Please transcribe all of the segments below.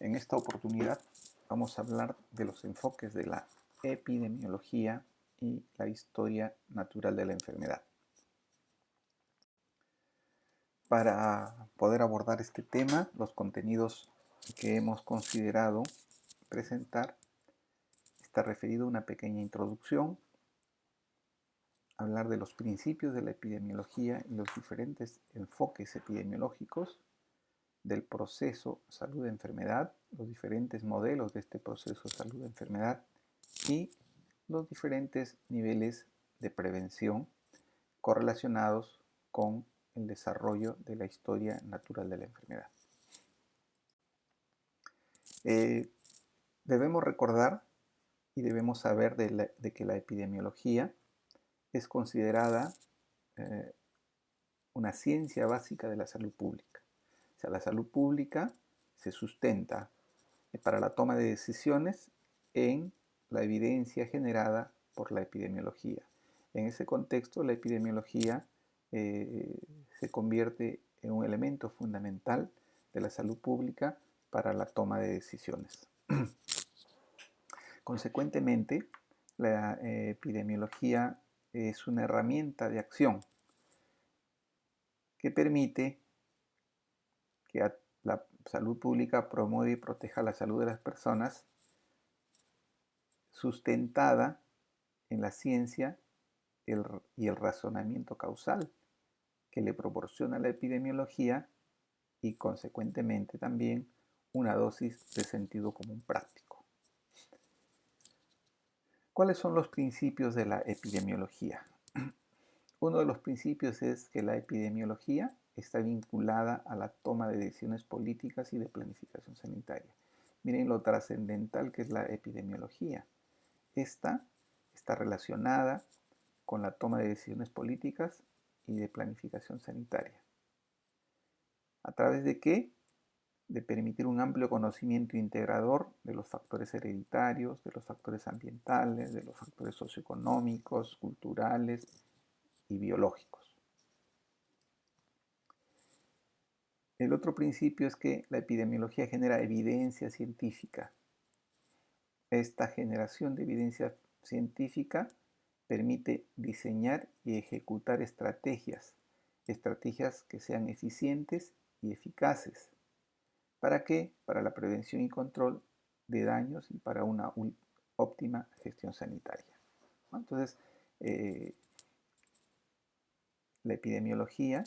En esta oportunidad vamos a hablar de los enfoques de la epidemiología y la historia natural de la enfermedad. Para poder abordar este tema, los contenidos que hemos considerado presentar está referido a una pequeña introducción, hablar de los principios de la epidemiología y los diferentes enfoques epidemiológicos, del proceso salud-enfermedad, los diferentes modelos de este proceso salud-enfermedad y los diferentes niveles de prevención correlacionados con el desarrollo de la historia natural de la enfermedad. Debemos recordar y debemos saber de que la epidemiología es considerada una ciencia básica de la salud pública. O sea, la salud pública se sustenta para la toma de decisiones en la evidencia generada por la epidemiología. En ese contexto, la epidemiología se convierte en un elemento fundamental de la salud pública para la toma de decisiones. Consecuentemente, la epidemiología es una herramienta de acción que permite que la salud pública promueva y proteja la salud de las personas, sustentada en la ciencia y el razonamiento causal que le proporciona la epidemiología y consecuentemente también una dosis de sentido común práctico. ¿Cuáles son los principios de la epidemiología? Uno de los principios es que la epidemiología está vinculada a la toma de decisiones políticas y de planificación sanitaria. Miren lo trascendental que es la epidemiología. Esta está relacionada con la toma de decisiones políticas y de planificación sanitaria. ¿A través de qué? De permitir un amplio conocimiento integrador de los factores hereditarios, de los factores ambientales, de los factores socioeconómicos, culturales y biológicos. El otro principio es que la epidemiología genera evidencia científica. Esta generación de evidencia científica permite diseñar y ejecutar estrategias que sean eficientes y eficaces. ¿Para qué? Para la prevención y control de daños y para una óptima gestión sanitaria. Entonces, la epidemiología,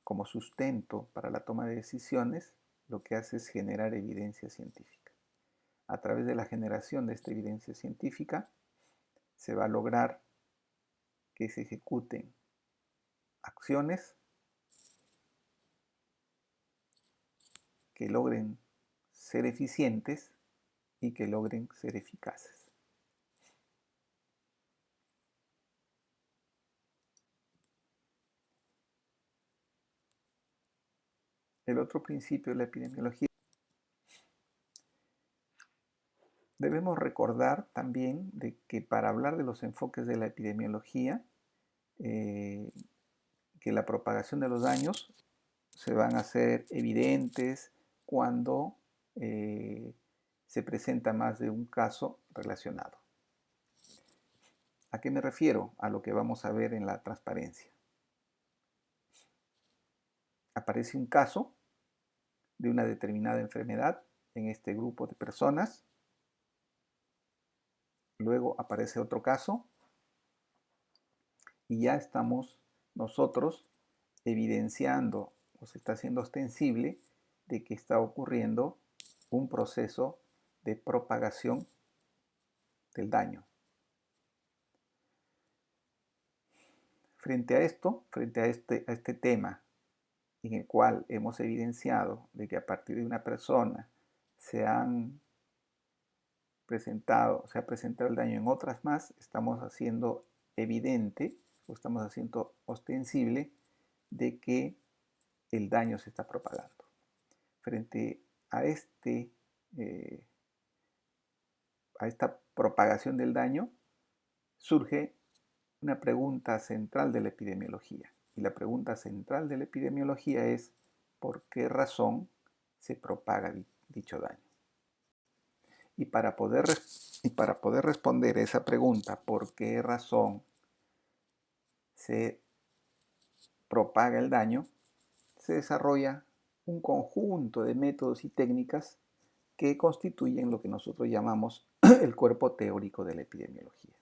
como sustento para la toma de decisiones, lo que hace es generar evidencia científica. A través de la generación de esta evidencia científica, se va a lograr que se ejecuten acciones que logren ser eficientes y que logren ser eficaces. El otro principio de la epidemiología. Debemos recordar también de que para hablar de los enfoques de la epidemiología, que la propagación de los daños se van a hacer evidentes cuando se presenta más de un caso relacionado. ¿A qué me refiero? A lo que vamos a ver en la transparencia. Aparece un caso de una determinada enfermedad en este grupo de personas. Luego aparece otro caso y ya estamos nosotros evidenciando o se está haciendo ostensible de que está ocurriendo un proceso de propagación del daño. Frente a esto, frente a este tema en el cual hemos evidenciado de que a partir de una persona se ha presentado el daño en otras más, estamos haciendo evidente o estamos haciendo ostensible de que el daño se está propagando. Frente a esta propagación del daño, surge una pregunta central de la epidemiología. Y la pregunta central de la epidemiología es: ¿por qué razón se propaga dicho daño. Y para poder responder esa pregunta, ¿por qué razón se propaga el daño?, se desarrolla un conjunto de métodos y técnicas que constituyen lo que nosotros llamamos el cuerpo teórico de la epidemiología.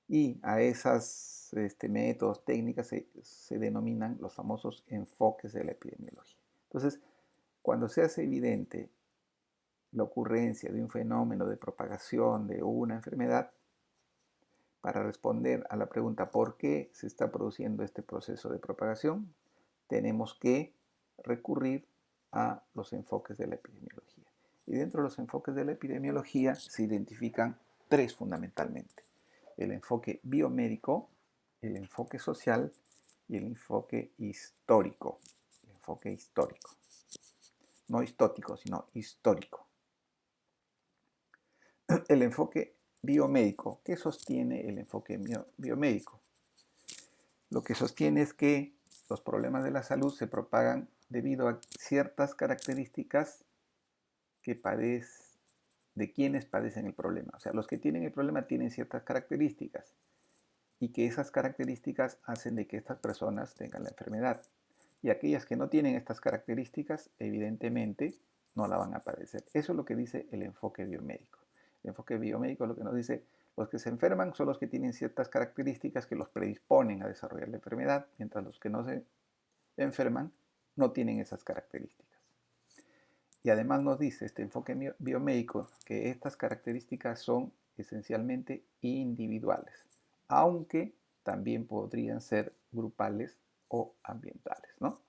Y a esas métodos, técnicas se denominan los famosos enfoques de la epidemiología. Entonces, cuando se hace evidente la ocurrencia de un fenómeno de propagación de una enfermedad, para responder a la pregunta ¿por qué se está produciendo este proceso de propagación?, tenemos que recurrir a los enfoques de la epidemiología. Y dentro de los enfoques de la epidemiología se identifican tres fundamentalmente: el enfoque biomédico, el enfoque social y el enfoque histórico. El enfoque histórico. No histótico, sino histórico. El enfoque biomédico. ¿Qué sostiene el enfoque biomédico? Lo que sostiene es que los problemas de la salud se propagan debido a ciertas características de quienes padecen el problema. O sea, los que tienen el problema tienen ciertas características y que esas características hacen de que estas personas tengan la enfermedad. Y aquellas que no tienen estas características, evidentemente, no la van a padecer. Eso es lo que dice el enfoque biomédico. El enfoque biomédico lo que nos dice: los que se enferman son los que tienen ciertas características que los predisponen a desarrollar la enfermedad, mientras los que no se enferman no tienen esas características. Y además nos dice este enfoque biomédico que estas características son esencialmente individuales, aunque también podrían ser grupales o ambientales, ¿no?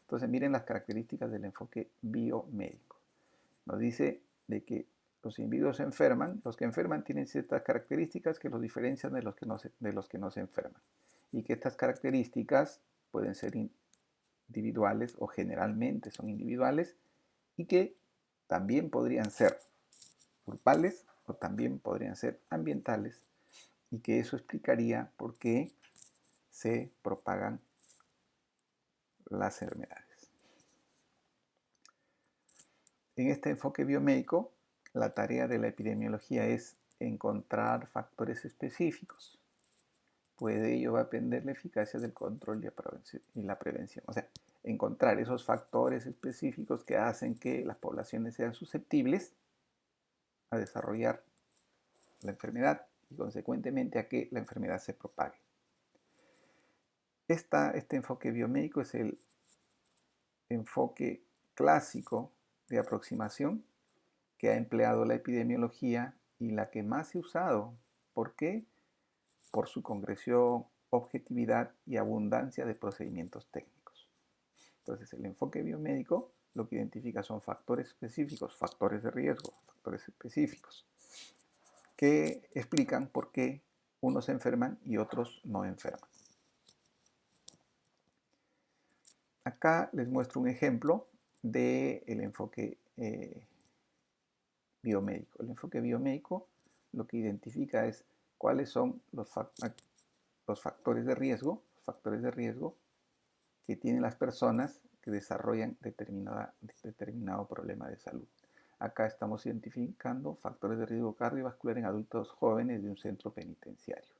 Entonces miren las características del enfoque biomédico. Nos dice de que los individuos se enferman, los que enferman tienen ciertas características que los diferencian de los que no se enferman, y que estas características pueden ser individuales o generalmente son individuales, y que también podrían ser grupales o también podrían ser ambientales, y que eso explicaría por qué se propagan las enfermedades. En este enfoque biomédico, la tarea de la epidemiología es encontrar factores específicos, pues de ello va a depender la eficacia del control y la prevención. O sea, encontrar esos factores específicos que hacen que las poblaciones sean susceptibles a desarrollar la enfermedad y consecuentemente a que la enfermedad se propague. Este enfoque biomédico es el enfoque clásico de aproximación que ha empleado la epidemiología y la que más se ha usado. ¿Por qué? Por su concreción, objetividad y abundancia de procedimientos técnicos. Entonces, el enfoque biomédico lo que identifica son factores específicos, factores de riesgo, factores específicos, que explican por qué unos se enferman y otros no enferman. Acá les muestro un ejemplo del enfoque biomédico. El enfoque biomédico lo que identifica es cuáles son los factores de riesgo que tienen las personas que desarrollan determinado problema de salud. Acá estamos identificando factores de riesgo cardiovascular en adultos jóvenes de un centro penitenciario.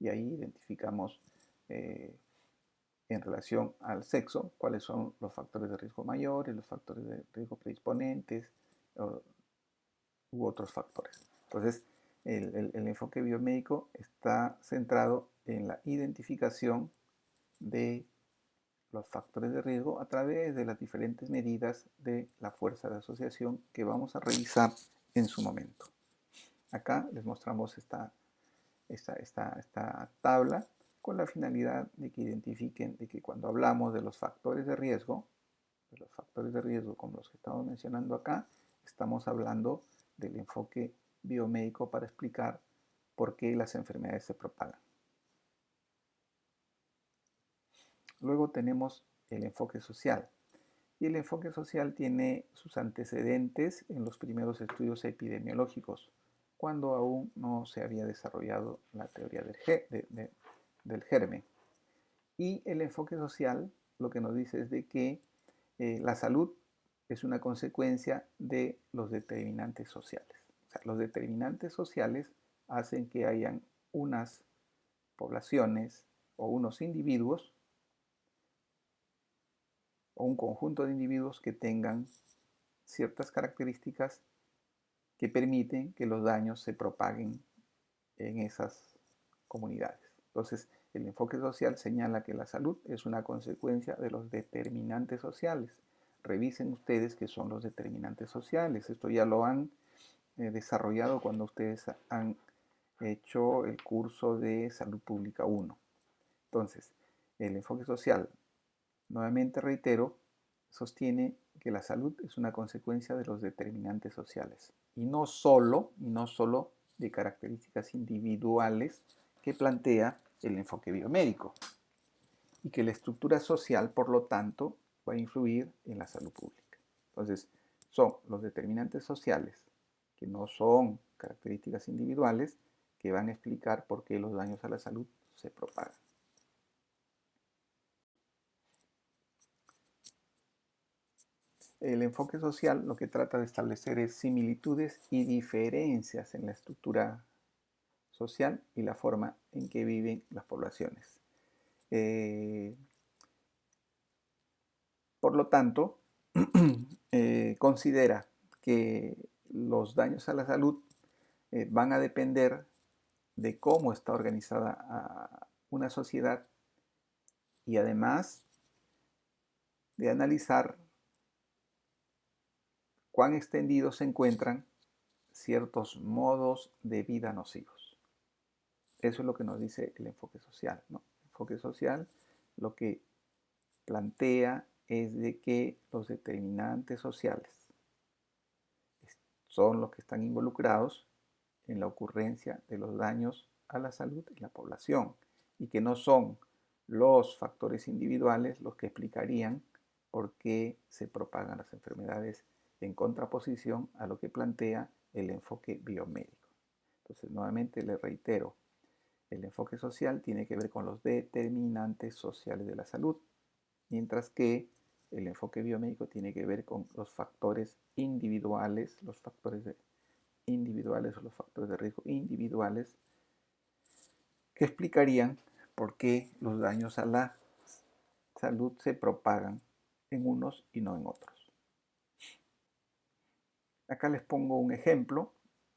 Y ahí identificamos en relación al sexo cuáles son los factores de riesgo mayores, los factores de riesgo predisponentes u otros factores. Entonces, el enfoque biomédico está centrado en la identificación de los factores de riesgo a través de las diferentes medidas de la fuerza de asociación que vamos a revisar en su momento. Acá les mostramos esta tabla con la finalidad de que identifiquen de que cuando hablamos de los factores de riesgo como los que estamos mencionando acá, estamos hablando del enfoque biomédico para explicar por qué las enfermedades se propagan. Luego tenemos el enfoque social. Y el enfoque social tiene sus antecedentes en los primeros estudios epidemiológicos, cuando aún no se había desarrollado la teoría del germen. Y el enfoque social lo que nos dice es de que la salud es una consecuencia de los determinantes sociales. O sea, los determinantes sociales hacen que hayan unas poblaciones o unos individuos o un conjunto de individuos que tengan ciertas características que permiten que los daños se propaguen en esas comunidades. Entonces, el enfoque social señala que la salud es una consecuencia de los determinantes sociales. Revisen ustedes qué son los determinantes sociales. Esto ya lo han desarrollado cuando ustedes han hecho el curso de Salud Pública 1. Entonces, el enfoque social, nuevamente reitero, sostiene que la salud es una consecuencia de los determinantes sociales y no solo de características individuales que plantea el enfoque biomédico, y que la estructura social, por lo tanto, va a influir en la salud pública. Entonces, son los determinantes sociales, que no son características individuales, que van a explicar por qué los daños a la salud se propagan. El enfoque social lo que trata de establecer es similitudes y diferencias en la estructura social y la forma en que viven las poblaciones. Por lo tanto, considera que los daños a la salud van a depender de cómo está organizada una sociedad y además de analizar cuán extendidos se encuentran ciertos modos de vida nocivos. Eso es lo que nos dice el enfoque social, ¿no? El enfoque social lo que plantea es de que los determinantes sociales son los que están involucrados en la ocurrencia de los daños a la salud en la población y que no son los factores individuales los que explicarían por qué se propagan las enfermedades en contraposición a lo que plantea el enfoque biomédico. Entonces, nuevamente les reitero, el enfoque social tiene que ver con los determinantes sociales de la salud, mientras que el enfoque biomédico tiene que ver con los factores individuales, los factores individuales o los factores de riesgo individuales que explicarían por qué los daños a la salud se propagan en unos y no en otros. Acá les pongo un ejemplo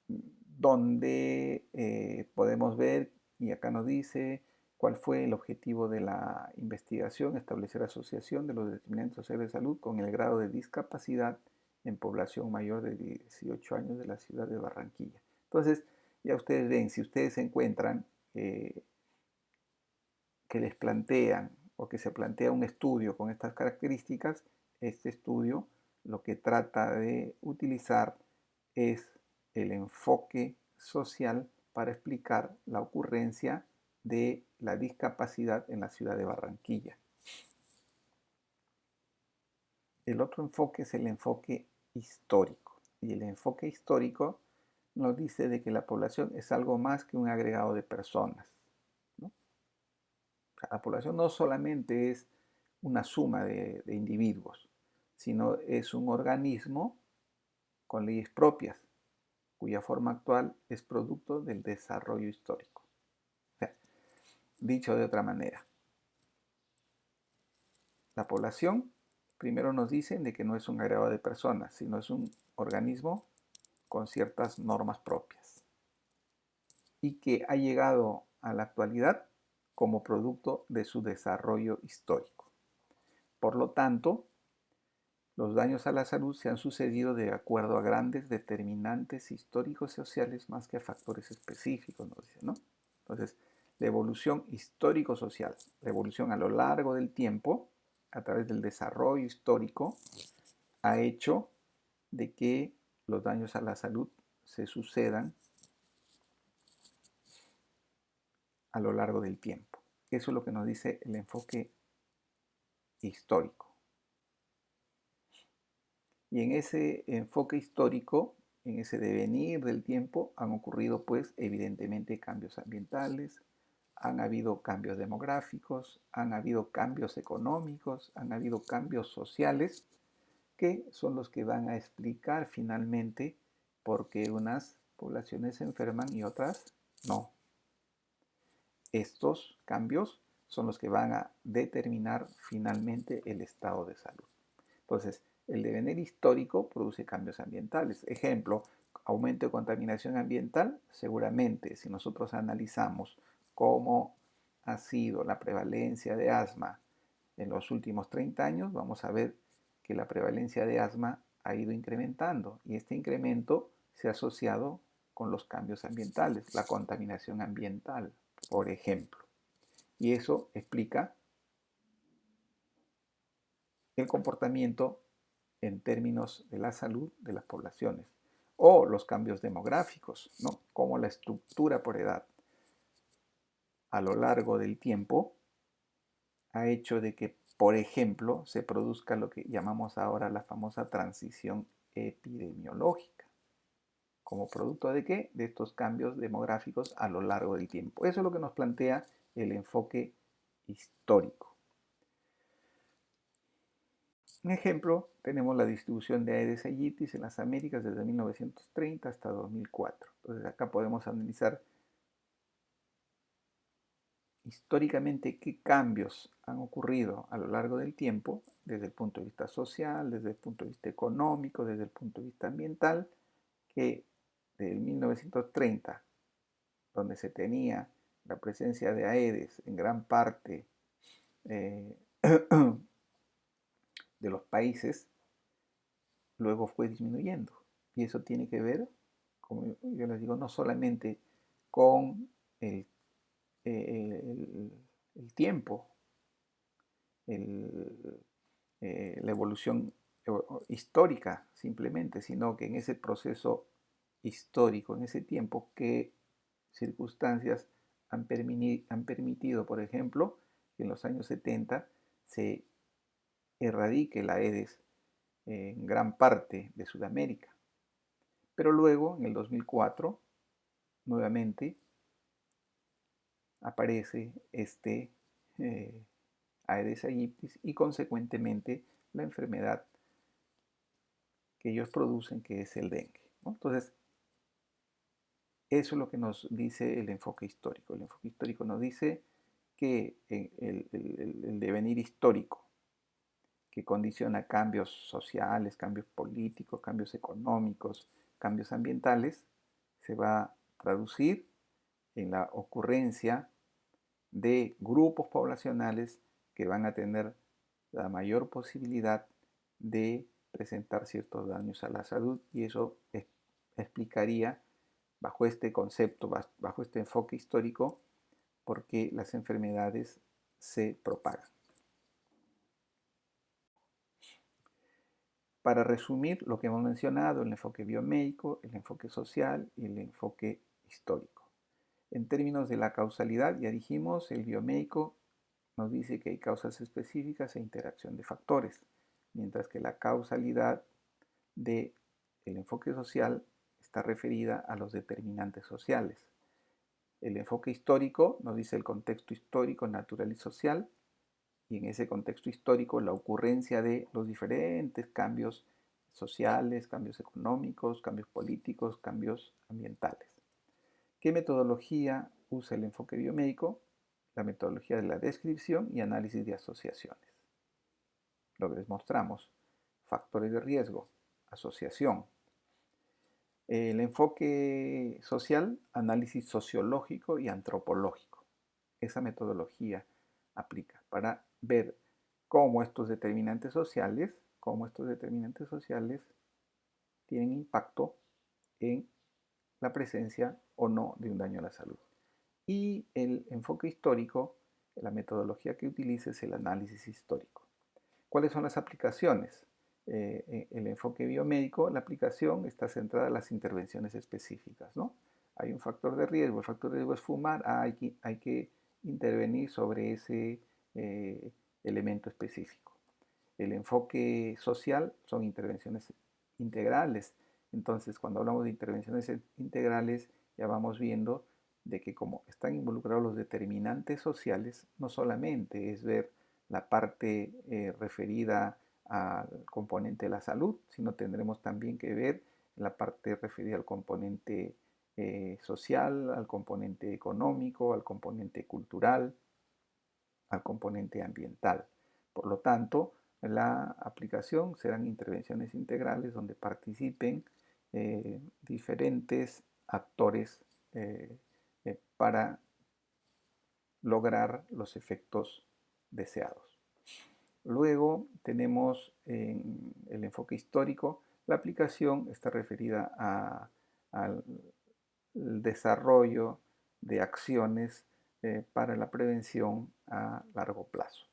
donde podemos ver, y acá nos dice cuál fue el objetivo de la investigación: establecer asociación de los determinantes sociales de salud con el grado de discapacidad en población mayor de 18 años de la ciudad de Barranquilla. Entonces, ya ustedes ven, si ustedes se encuentran que les plantean o que se plantea un estudio con estas características, este estudio lo que trata de utilizar es el enfoque social para explicar la ocurrencia de la discapacidad en la ciudad de Barranquilla. El otro enfoque es el enfoque histórico. Y el enfoque histórico nos dice de que la población es algo más que un agregado de personas, ¿no? La población no solamente es una suma de individuos, sino es un organismo con leyes propias, cuya forma actual es producto del desarrollo histórico. O sea, dicho de otra manera, la población primero nos dicen de que no es un agregado de personas, sino es un organismo con ciertas normas propias y que ha llegado a la actualidad como producto de su desarrollo histórico. Por lo tanto, los daños a la salud se han sucedido de acuerdo a grandes determinantes históricos y sociales más que a factores específicos, nos dice, ¿no? Entonces, la evolución histórico-social, la evolución a lo largo del tiempo, a través del desarrollo histórico, ha hecho de que los daños a la salud se sucedan a lo largo del tiempo. Eso es lo que nos dice el enfoque histórico. Y en ese enfoque histórico, en ese devenir del tiempo, han ocurrido pues evidentemente cambios ambientales, han habido cambios demográficos, han habido cambios económicos, han habido cambios sociales que son los que van a explicar finalmente por qué unas poblaciones se enferman y otras no. Estos cambios son los que van a determinar finalmente el estado de salud. Entonces, el devenir histórico produce cambios ambientales. Ejemplo, aumento de contaminación ambiental. Seguramente, si nosotros analizamos cómo ha sido la prevalencia de asma en los últimos 30 años, vamos a ver que la prevalencia de asma ha ido incrementando y este incremento se ha asociado con los cambios ambientales, la contaminación ambiental, por ejemplo. Y eso explica el comportamiento en términos de la salud de las poblaciones o los cambios demográficos, ¿no? Como la estructura por edad a lo largo del tiempo ha hecho de que, por ejemplo, se produzca lo que llamamos ahora la famosa transición epidemiológica. ¿Como producto de qué? De estos cambios demográficos a lo largo del tiempo. Eso es lo que nos plantea el enfoque histórico. Un ejemplo, tenemos la distribución de Aedes aegypti en las Américas desde 1930 hasta 2004. Entonces acá podemos analizar históricamente qué cambios han ocurrido a lo largo del tiempo, desde el punto de vista social, desde el punto de vista económico, desde el punto de vista ambiental, que desde 1930, donde se tenía la presencia de Aedes en gran parte de los países, luego fue disminuyendo. Y eso tiene que ver, como yo les digo, no solamente con el tiempo, la evolución histórica simplemente, sino que en ese proceso histórico, en ese tiempo, qué circunstancias han permitido, por ejemplo, que en los años 70 se erradique la Aedes en gran parte de Sudamérica. Pero luego, en el 2004, nuevamente aparece este Aedes aegypti y consecuentemente la enfermedad que ellos producen, que es el dengue, ¿no? Entonces, eso es lo que nos dice el enfoque histórico. El enfoque histórico nos dice que el devenir histórico que condiciona cambios sociales, cambios políticos, cambios económicos, cambios ambientales, se va a traducir en la ocurrencia de grupos poblacionales que van a tener la mayor posibilidad de presentar ciertos daños a la salud y eso explicaría bajo este concepto, bajo este enfoque histórico, por qué las enfermedades se propagan. Para resumir lo que hemos mencionado, el enfoque biomédico, el enfoque social y el enfoque histórico. En términos de la causalidad, ya dijimos, el biomédico nos dice que hay causas específicas e interacción de factores, mientras que la causalidad del enfoque social está referida a los determinantes sociales. El enfoque histórico nos dice el contexto histórico, natural y social, y en ese contexto histórico la ocurrencia de los diferentes cambios sociales, cambios económicos, cambios políticos, cambios ambientales. ¿Qué metodología usa el enfoque biomédico? La metodología de la descripción y análisis de asociaciones. Lo que les mostramos, factores de riesgo, asociación. El enfoque social, análisis sociológico y antropológico. Esa metodología aplica para ver cómo estos determinantes sociales, tienen impacto en la presencia o no de un daño a la salud. Y el enfoque histórico, la metodología que utiliza es el análisis histórico. ¿Cuáles son las aplicaciones? El enfoque biomédico, la aplicación está centrada en las intervenciones específicas, ¿no? Hay un factor de riesgo, el factor de riesgo es fumar, hay que intervenir sobre ese elemento específico. El enfoque social son intervenciones integrales. Entonces, cuando hablamos de intervenciones integrales, ya vamos viendo de que como están involucrados los determinantes sociales, no solamente es ver la parte referida al componente de la salud, sino tendremos también que ver la parte referida al componente social, al componente económico, al componente cultural, al componente ambiental. Por lo tanto, la aplicación serán intervenciones integrales donde participen diferentes actores para lograr los efectos deseados. Luego tenemos en el enfoque histórico, la aplicación está referida al desarrollo de acciones para la prevención a largo plazo.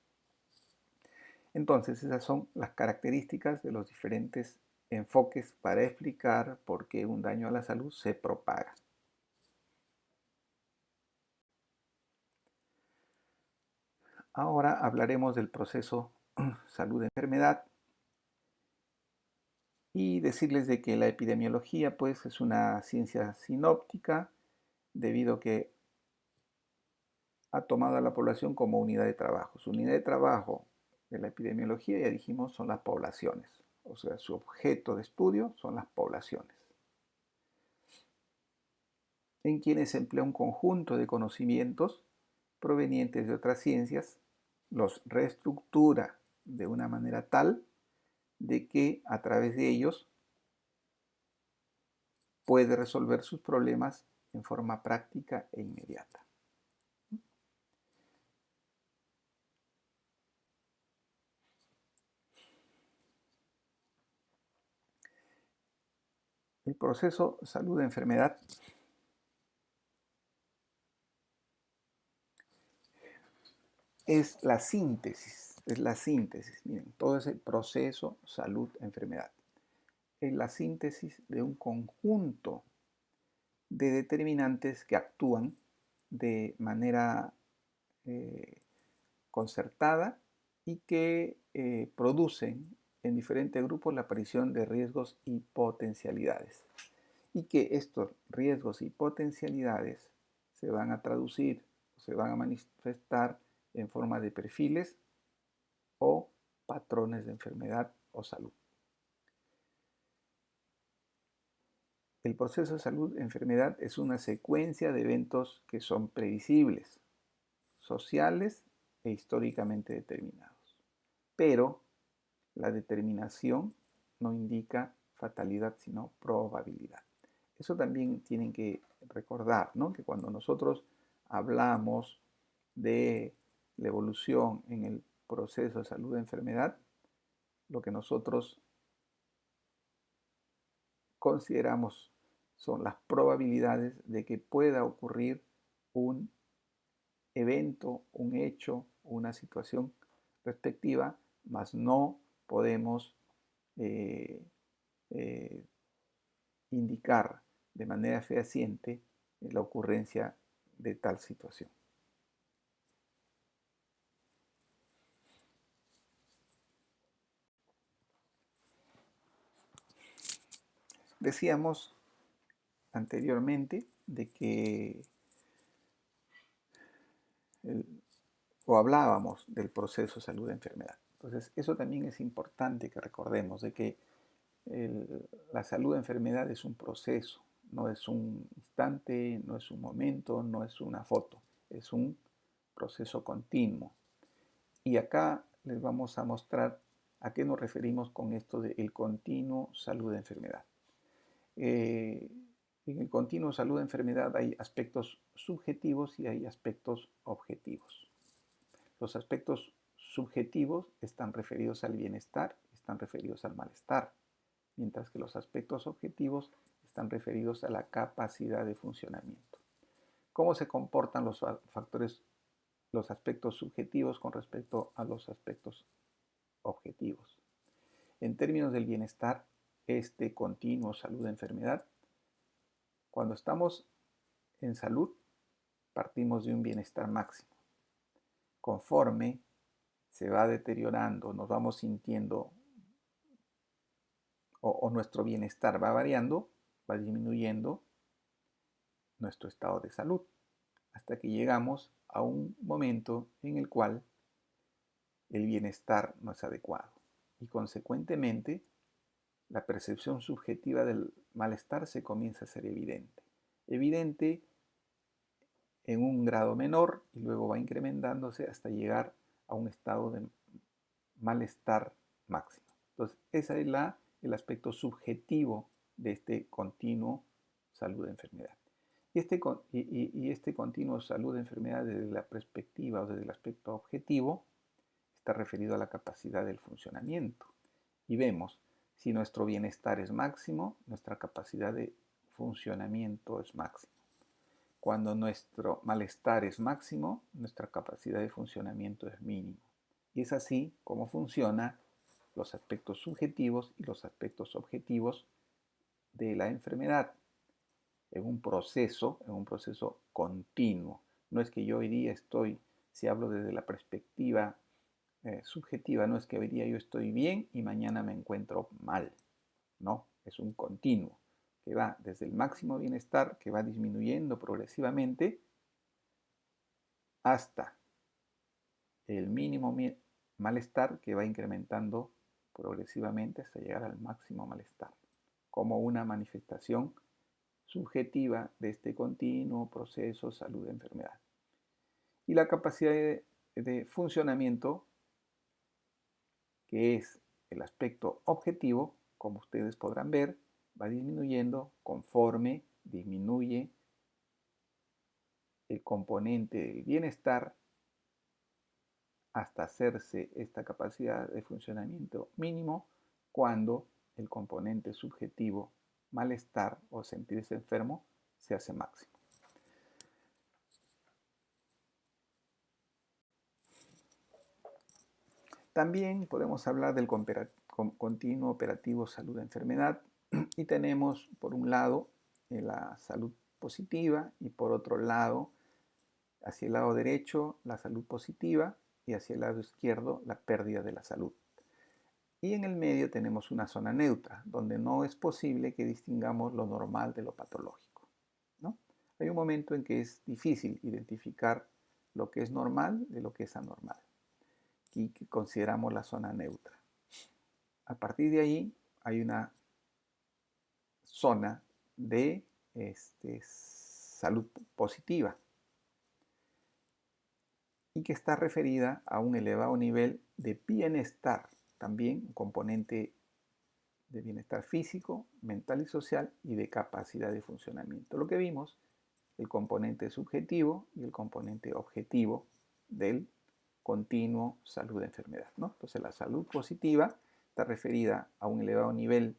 Entonces, esas son las características de los diferentes enfoques para explicar por qué un daño a la salud se propaga. Ahora hablaremos del proceso salud-enfermedad y decirles de que la epidemiología pues es una ciencia sinóptica debido a que ha tomado a la población como unidad de trabajo. Su unidad de trabajo de la epidemiología, ya dijimos, son las poblaciones. O sea, su objeto de estudio son las poblaciones, en quienes se emplea un conjunto de conocimientos provenientes de otras ciencias, los reestructura de una manera tal de que a través de ellos puede resolver sus problemas en forma práctica e inmediata. El proceso salud-enfermedad es la síntesis, miren, todo ese proceso salud-enfermedad. Es la síntesis de un conjunto de determinantes que actúan de manera concertada y que producen en diferentes grupos la aparición de riesgos y potencialidades. Y que estos riesgos y potencialidades se van a traducir, se van a manifestar en forma de perfiles o patrones de enfermedad o salud. El proceso de salud-enfermedad es una secuencia de eventos que son previsibles, sociales e históricamente determinados. Pero la determinación no indica fatalidad, sino probabilidad. Eso también tienen que recordar, ¿no? Que cuando nosotros hablamos de la evolución en el proceso de salud-enfermedad, lo que nosotros consideramos son las probabilidades de que pueda ocurrir un evento, un hecho, una situación respectiva, mas no podemos indicar de manera fehaciente la ocurrencia de tal situación. Decíamos anteriormente de que o hablábamos del proceso salud-enfermedad. Entonces, eso también es importante que recordemos de que la salud-enfermedad es un proceso, no es un instante, no es un momento, no es una foto, es un proceso continuo. Y acá les vamos a mostrar a qué nos referimos con esto de el continuo salud-enfermedad. En el continuo salud-enfermedad hay aspectos subjetivos y hay aspectos objetivos. Los aspectos subjetivos están referidos al bienestar, están referidos al malestar, mientras que los aspectos objetivos están referidos a la capacidad de funcionamiento. ¿Cómo se comportan los factores, los aspectos subjetivos con respecto a los aspectos objetivos? En términos del bienestar, este continuo salud-enfermedad, cuando estamos en salud, partimos de un bienestar máximo. Conforme se va deteriorando, nos vamos sintiendo o nuestro bienestar va variando, va disminuyendo nuestro estado de salud, hasta que llegamos a un momento en el cual el bienestar no es adecuado. y consecuentemente la percepción subjetiva del malestar se comienza a ser evidente. Evidente en un grado menor y luego va incrementándose hasta llegar a un estado de malestar máximo. Entonces, ese es el aspecto subjetivo de este continuo salud-enfermedad. Este continuo salud-enfermedad desde la perspectiva o desde el aspecto objetivo está referido a la capacidad del funcionamiento. Y vemos, si nuestro bienestar es máximo, nuestra capacidad de funcionamiento es máxima. Cuando nuestro malestar es máximo, nuestra capacidad de funcionamiento es mínimo. Y es así como funcionan los aspectos subjetivos y los aspectos objetivos de la enfermedad en un proceso continuo. No es que yo hoy día estoy, si hablo desde la perspectiva subjetiva, no es que hoy día yo estoy bien y mañana me encuentro mal. No, es un continuo que va desde el máximo bienestar, que va disminuyendo progresivamente, hasta el mínimo malestar, que va incrementando progresivamente hasta llegar al máximo malestar, como una manifestación subjetiva de este continuo proceso salud-enfermedad. Y la capacidad de funcionamiento, que es el aspecto objetivo, como ustedes podrán ver, va disminuyendo conforme disminuye el componente del bienestar hasta hacerse esta capacidad de funcionamiento mínimo cuando el componente subjetivo, malestar o sentirse enfermo, se hace máximo. También podemos hablar del continuo operativo salud-enfermedad y tenemos por un lado la salud positiva y por otro lado, hacia el lado derecho, la salud positiva y hacia el lado izquierdo, la pérdida de la salud. Y en el medio tenemos una zona neutra, donde no es posible que distingamos lo normal de lo patológico, ¿no? Hay un momento en que es difícil identificar lo que es normal de lo que es anormal y que consideramos la zona neutra. A partir de ahí hay una zona de salud positiva y que está referida a un elevado nivel de bienestar, también un componente de bienestar físico, mental y social y de capacidad de funcionamiento. Lo que vimos, el componente subjetivo y el componente objetivo del continuo salud-enfermedad, ¿no? Entonces la salud positiva está referida a un elevado nivel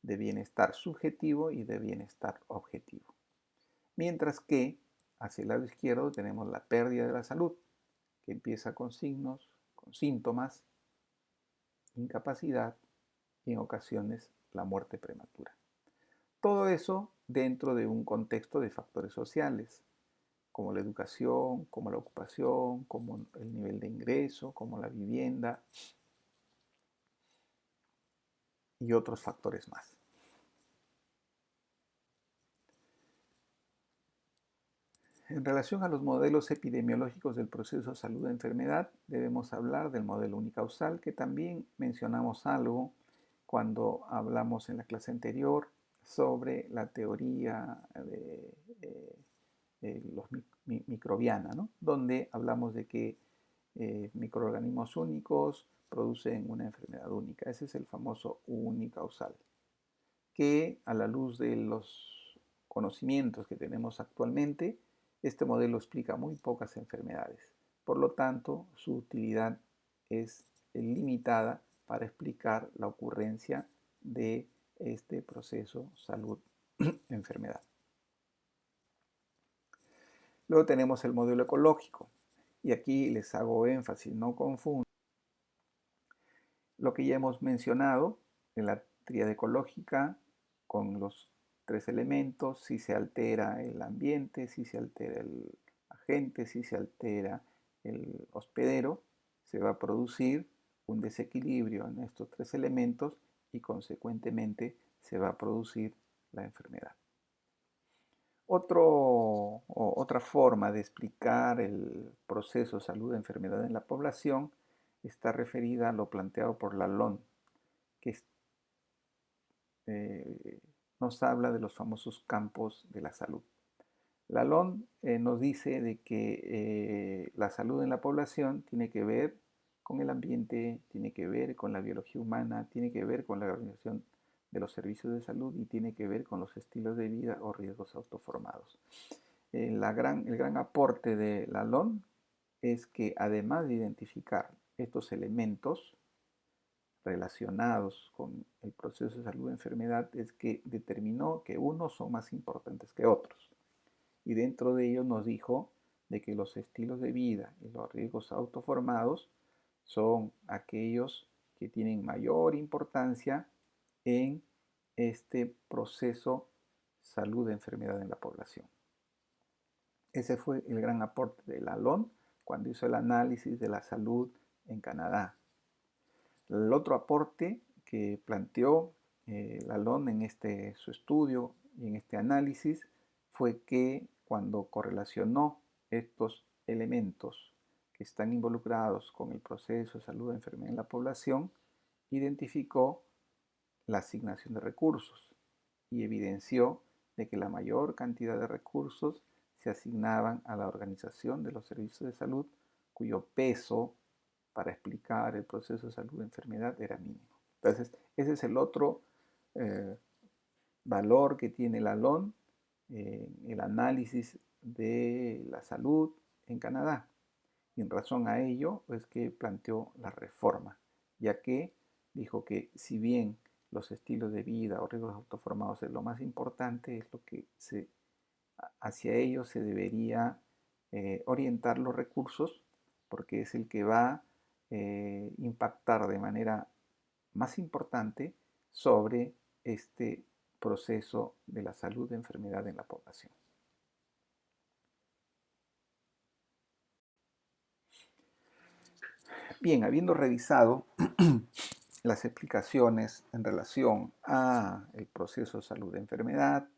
de bienestar subjetivo y de bienestar objetivo. Mientras que hacia el lado izquierdo tenemos la pérdida de la salud, que empieza con signos, con síntomas, incapacidad y en ocasiones la muerte prematura. Todo eso dentro de un contexto de factores sociales, como la educación, como la ocupación, como el nivel de ingreso, como la vivienda y otros factores más. En relación a los modelos epidemiológicos del proceso salud-enfermedad, debemos hablar del modelo unicausal, que también mencionamos algo cuando hablamos en la clase anterior sobre la teoría de los microbiana, ¿no? Donde hablamos de que microorganismos únicos producen una enfermedad única. Ese es el famoso unicausal, que a la luz de los conocimientos que tenemos actualmente, este modelo explica muy pocas enfermedades. Por lo tanto, su utilidad es limitada para explicar la ocurrencia de este proceso salud-enfermedad. Luego tenemos el modelo ecológico. Y aquí les hago énfasis, no confundan lo que ya hemos mencionado en la tríada ecológica con los tres elementos: si se altera el ambiente, si se altera el agente, si se altera el hospedero, se va a producir un desequilibrio en estos tres elementos y consecuentemente se va a producir la enfermedad. Otra forma de explicar el proceso salud-enfermedad en la población está referida a lo planteado por Lalonde, que nos habla de los famosos campos de la salud. Lalonde nos dice de que la salud en la población tiene que ver con el ambiente, tiene que ver con la biología humana, tiene que ver con la organización de los servicios de salud y tiene que ver con los estilos de vida o riesgos autoformados. El gran aporte de Lalonde es que además de identificar estos elementos relacionados con el proceso de salud y enfermedad, es que determinó que unos son más importantes que otros. Y dentro de ellos nos dijo de que los estilos de vida y los riesgos autoformados son aquellos que tienen mayor importancia en este proceso salud-enfermedad en la población. Ese fue el gran aporte de Lalonde cuando hizo el análisis de la salud en Canadá. El otro aporte que planteó Lalonde en su estudio y en este análisis fue que cuando correlacionó estos elementos que están involucrados con el proceso de salud y enfermedad en la población, identificó la asignación de recursos y evidenció de que la mayor cantidad de recursos se asignaban a la organización de los servicios de salud, cuyo peso para explicar el proceso de salud y enfermedad era mínimo. Entonces, ese es el otro valor que tiene Lalonde, el análisis de la salud en Canadá. Y en razón a ello es que planteó la reforma, ya que dijo que si bien los estilos de vida o riesgos autoformados es lo más importante, es lo que hacia ellos se debería orientar los recursos, porque es el que va a impactar de manera más importante sobre este proceso de la salud de enfermedad en la población. Bien, habiendo revisado las explicaciones en relación a el proceso de salud de enfermedad,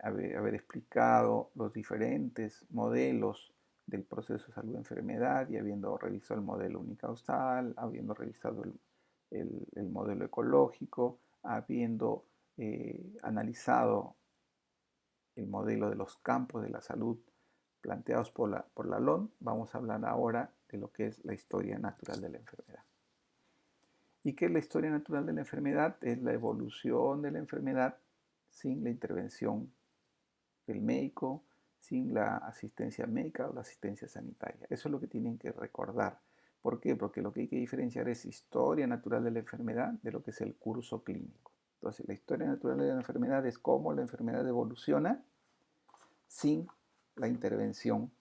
haber explicado los diferentes modelos del proceso de salud de enfermedad y habiendo revisado el modelo unicausal, habiendo revisado el modelo ecológico, habiendo analizado el modelo de los campos de la salud planteados por Lalonde, vamos a hablar ahora de lo que es la historia natural de la enfermedad. ¿Y qué es la historia natural de la enfermedad? Es la evolución de la enfermedad sin la intervención del médico, sin la asistencia médica o la asistencia sanitaria. Eso es lo que tienen que recordar. ¿Por qué? Porque lo que hay que diferenciar es historia natural de la enfermedad de lo que es el curso clínico. Entonces, la historia natural de la enfermedad es cómo la enfermedad evoluciona sin la intervención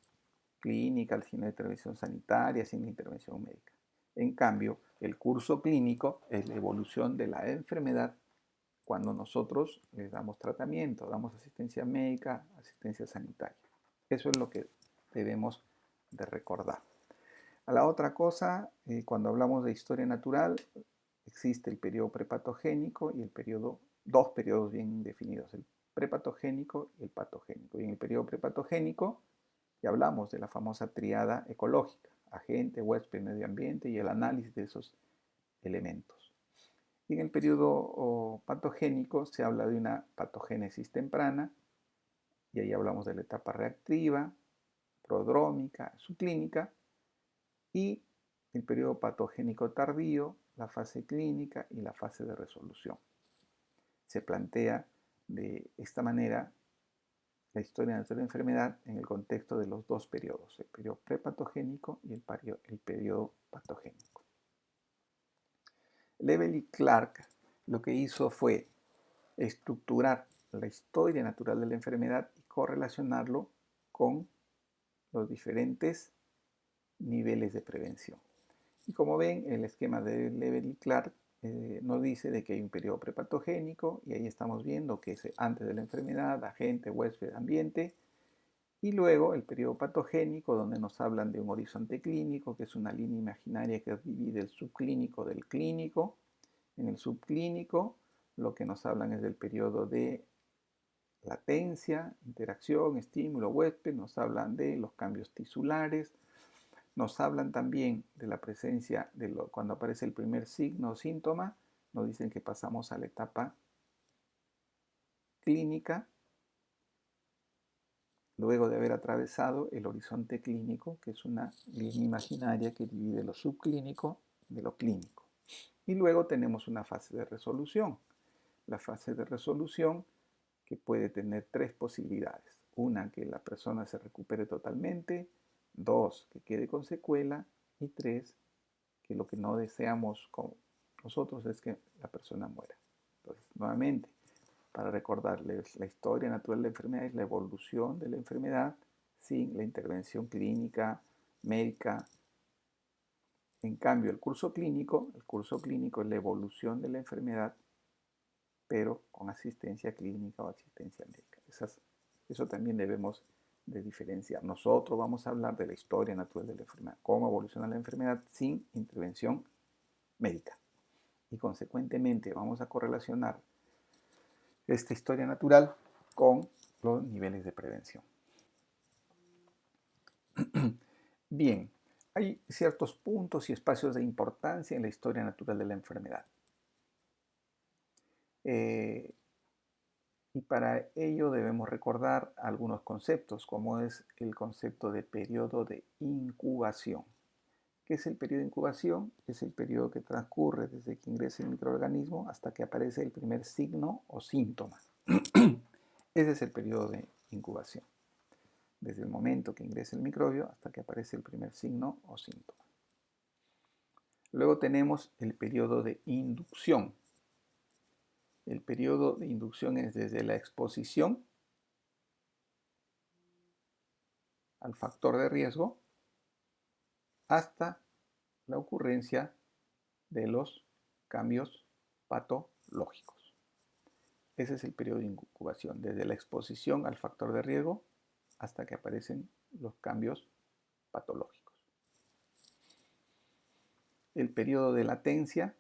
clínica, sin la intervención sanitaria, sin la intervención médica. En cambio, el curso clínico es la evolución de la enfermedad cuando nosotros les damos tratamiento, damos asistencia médica, asistencia sanitaria. Eso es lo que debemos de recordar. A la otra cosa, cuando hablamos de historia natural, existe el periodo prepatogénico y dos periodos bien definidos, el prepatogénico y el patogénico. Y en el periodo prepatogénico ya hablamos de la famosa triada ecológica, agente, huésped, medio ambiente y el análisis de esos elementos. Y en el periodo patogénico se habla de una patogénesis temprana, y ahí hablamos de la etapa reactiva, prodrómica, subclínica, y el periodo patogénico tardío, la fase clínica y la fase de resolución. Se plantea de esta manera la historia natural de la enfermedad en el contexto de los dos periodos, el periodo prepatogénico y el periodo patogénico. Lebel y Clark lo que hizo fue estructurar la historia natural de la enfermedad y correlacionarlo con los diferentes niveles de prevención. Y como ven, el esquema de Lebel y Clark nos dice de que hay un periodo prepatogénico y ahí estamos viendo que es antes de la enfermedad, agente, huésped, ambiente, y luego el periodo patogénico donde nos hablan de un horizonte clínico, que es una línea imaginaria que divide el subclínico del clínico. En el subclínico lo que nos hablan es del periodo de latencia, interacción, estímulo, huésped, nos hablan de los cambios tisulares, nos hablan también de la presencia cuando aparece el primer signo o síntoma, nos dicen que pasamos a la etapa clínica, luego de haber atravesado el horizonte clínico, que es una línea imaginaria que divide lo subclínico de lo clínico. Y luego tenemos una fase de resolución. La fase de resolución que puede tener tres posibilidades. Una, que la persona se recupere totalmente. Dos, que quede con secuela. Y tres, que lo que no deseamos con nosotros es que la persona muera. Entonces, nuevamente, para recordarles, la historia natural de la enfermedad es la evolución de la enfermedad sin la intervención clínica, médica. En cambio, el curso clínico es la evolución de la enfermedad, pero con asistencia clínica o asistencia médica. Eso también debemos de diferenciar. Nosotros vamos a hablar de la historia natural de la enfermedad, cómo evoluciona la enfermedad sin intervención médica. Y consecuentemente vamos a correlacionar esta historia natural con los niveles de prevención. Bien, hay ciertos puntos y espacios de importancia en la historia natural de la enfermedad. Y para ello debemos recordar algunos conceptos, como es el concepto de periodo de incubación. ¿Qué es el periodo de incubación? Es el periodo que transcurre desde que ingresa el microorganismo hasta que aparece el primer signo o síntoma. Ese es el periodo de incubación, desde el momento que ingresa el microbio hasta que aparece el primer signo o síntoma. Luego tenemos el periodo de inducción. El periodo de inducción es desde la exposición al factor de riesgo hasta la ocurrencia de los cambios patológicos. Ese es el periodo de incubación, desde la exposición al factor de riesgo hasta que aparecen los cambios patológicos. El periodo de latencia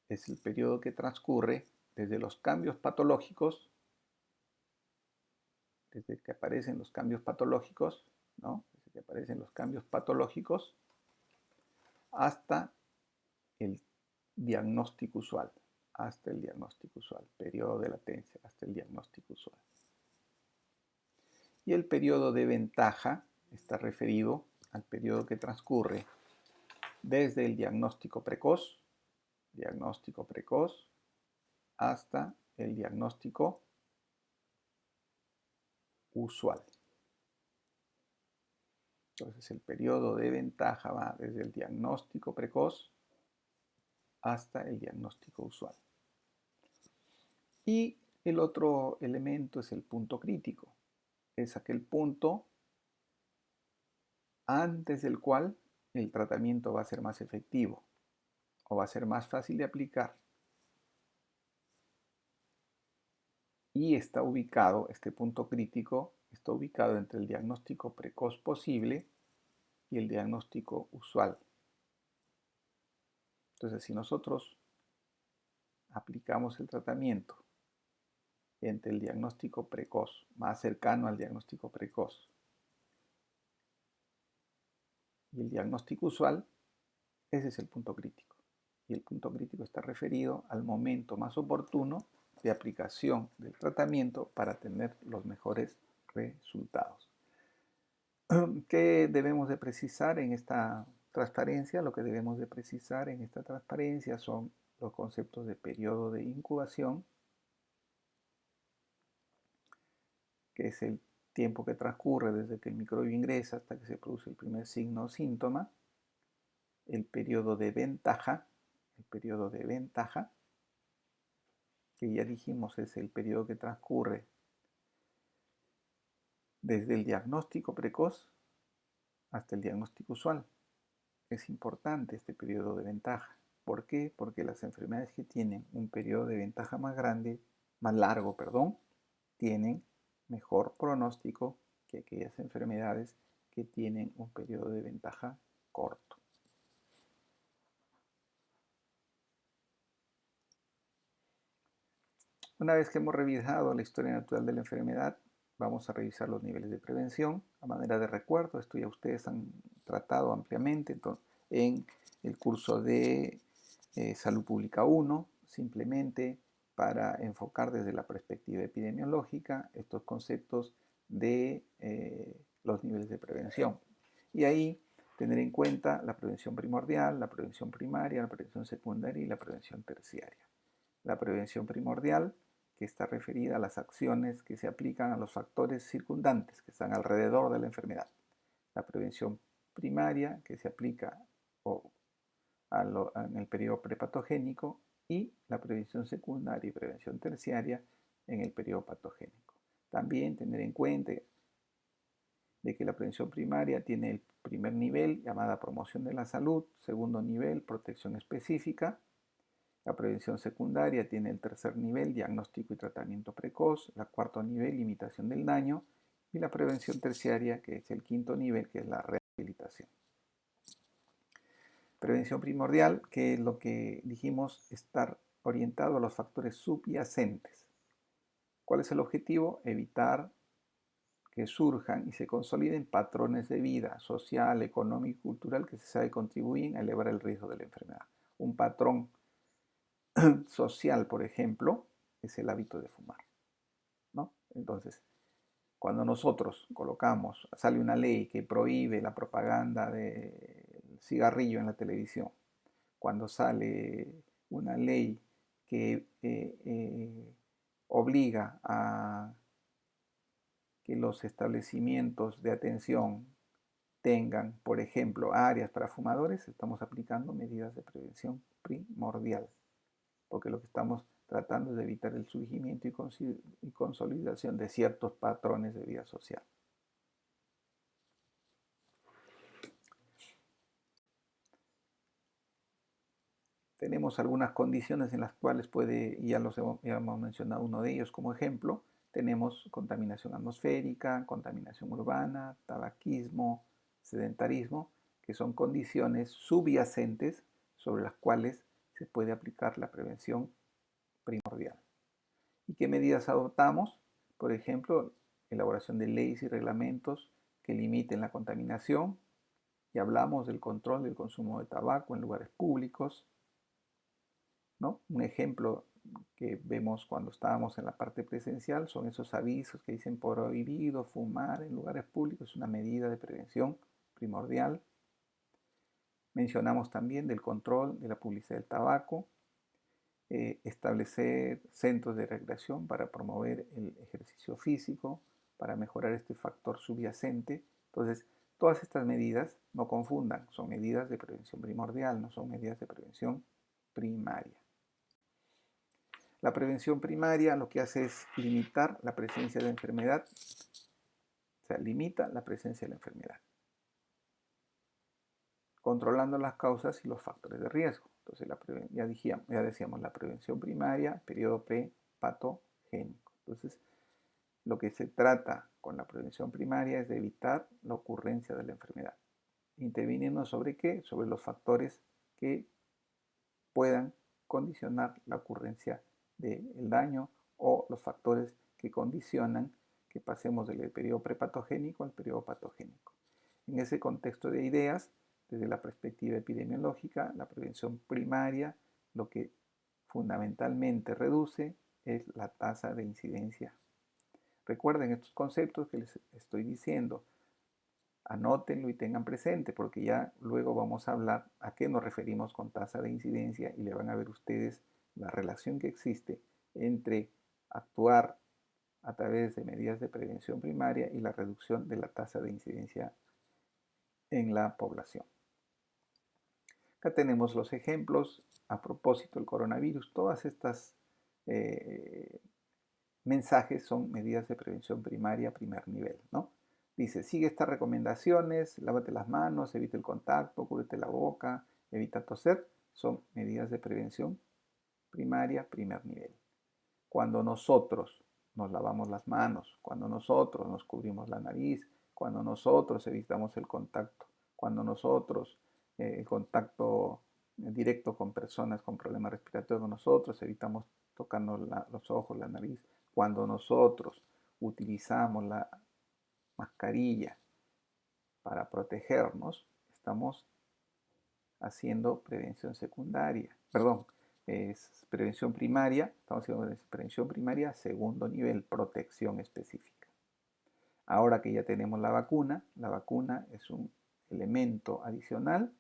es el periodo que transcurre desde los cambios patológicos, desde que aparecen los cambios patológicos, ¿no? Desde que aparecen los cambios patológicos hasta el diagnóstico usual, periodo de latencia, hasta el diagnóstico usual. Y el periodo de ventaja está referido al periodo que transcurre desde el diagnóstico precoz, hasta el diagnóstico usual. Entonces el periodo de ventaja va desde el diagnóstico precoz hasta el diagnóstico usual. Y el otro elemento es el punto crítico. Es aquel punto antes del cual el tratamiento va a ser más efectivo o va a ser más fácil de aplicar. Y está ubicado, este punto crítico, está ubicado entre el diagnóstico precoz posible y el diagnóstico usual. Entonces, si nosotros aplicamos el tratamiento entre el diagnóstico precoz, más cercano al diagnóstico precoz, y el diagnóstico usual, ese es el punto crítico. Y el punto crítico está referido al momento más oportuno de aplicación del tratamiento para tener los mejores resultados. ¿Qué debemos de precisar en esta transparencia? Lo que debemos de precisar en esta transparencia son los conceptos de periodo de incubación, que es el tiempo que transcurre desde que el microbio ingresa hasta que se produce el primer signo o síntoma. El periodo de ventaja, que ya dijimos es el periodo que transcurre desde el diagnóstico precoz hasta el diagnóstico usual. Es importante este periodo de ventaja. ¿Por qué? Porque las enfermedades que tienen un periodo de ventaja más largo, tienen mejor pronóstico que aquellas enfermedades que tienen un periodo de ventaja corto. Una vez que hemos revisado la historia natural de la enfermedad, vamos a revisar los niveles de prevención. A manera de recuerdo, esto ya ustedes han tratado ampliamente en el curso de Salud Pública 1, simplemente para enfocar desde la perspectiva epidemiológica estos conceptos de los niveles de prevención. Y ahí tener en cuenta la prevención primordial, la prevención primaria, la prevención secundaria y la prevención terciaria. La prevención primordial, que está referida a las acciones que se aplican a los factores circundantes que están alrededor de la enfermedad. La prevención primaria, que se aplica en el periodo prepatogénico, y la prevención secundaria y prevención terciaria en el periodo patogénico. También tener en cuenta de que la prevención primaria tiene el primer nivel, llamada promoción de la salud, segundo nivel, protección específica. La prevención secundaria tiene el tercer nivel, diagnóstico y tratamiento precoz, el cuarto nivel, limitación del daño, y la prevención terciaria, que es el quinto nivel, que es la rehabilitación. Prevención primordial, que es lo que dijimos, estar orientado a los factores subyacentes. ¿Cuál es el objetivo? Evitar que surjan y se consoliden patrones de vida social, económico y cultural que se sabe contribuyen a elevar el riesgo de la enfermedad. Un patrón social, por ejemplo, es el hábito de fumar, ¿no? Entonces, cuando nosotros sale una ley que prohíbe la propaganda del cigarrillo en la televisión, cuando sale una ley que obliga a que los establecimientos de atención tengan, por ejemplo, áreas para fumadores, estamos aplicando medidas de prevención primordial, porque lo que estamos tratando es de evitar el surgimiento y consolidación de ciertos patrones de vida social. Tenemos algunas condiciones en las cuales ya hemos mencionado uno de ellos como ejemplo. Tenemos contaminación atmosférica, contaminación urbana, tabaquismo, sedentarismo, que son condiciones subyacentes sobre las cuales se puede aplicar la prevención primordial. ¿Y qué medidas adoptamos? Por ejemplo, elaboración de leyes y reglamentos que limiten la contaminación. Y hablamos del control del consumo de tabaco en lugares públicos, ¿no? Un ejemplo que vemos cuando estábamos en la parte presencial son esos avisos que dicen prohibido fumar en lugares públicos, es una medida de prevención primordial. Mencionamos también del control de la publicidad del tabaco, establecer centros de recreación para promover el ejercicio físico, para mejorar este factor subyacente. Entonces, todas estas medidas, no confundan, son medidas de prevención primordial, no son medidas de prevención primaria. La prevención primaria lo que hace es limitar la presencia de enfermedad, o sea, limita la presencia de la enfermedad, controlando las causas y los factores de riesgo. Entonces, ya decíamos, la prevención primaria, periodo prepatogénico. Entonces, lo que se trata con la prevención primaria es de evitar la ocurrencia de la enfermedad. Interviniendo sobre qué? Sobre los factores que puedan condicionar la ocurrencia del daño o los factores que condicionan que pasemos del periodo prepatogénico al periodo patogénico. En ese contexto de ideas, desde la perspectiva epidemiológica, la prevención primaria lo que fundamentalmente reduce es la tasa de incidencia. Recuerden estos conceptos que les estoy diciendo, anótenlo y tengan presente, porque ya luego vamos a hablar a qué nos referimos con tasa de incidencia y le van a ver ustedes la relación que existe entre actuar a través de medidas de prevención primaria y la reducción de la tasa de incidencia en la población. Acá tenemos los ejemplos a propósito del coronavirus. Todas estas mensajes son medidas de prevención primaria primer nivel, ¿no? Dice, sigue estas recomendaciones, lávate las manos, evita el contacto, cúbrete la boca, evita toser. Son medidas de prevención primaria primer nivel. Cuando nosotros nos lavamos las manos, cuando nosotros nos cubrimos la nariz, cuando nosotros evitamos el contacto, cuando nosotros el contacto directo con personas con problemas respiratorios, nosotros evitamos tocarnos los ojos, la nariz, cuando nosotros utilizamos la mascarilla para protegernos, estamos haciendo prevención secundaria, perdón, es prevención primaria, estamos haciendo prevención primaria, segundo nivel, protección específica. Ahora que ya tenemos la vacuna es un elemento adicional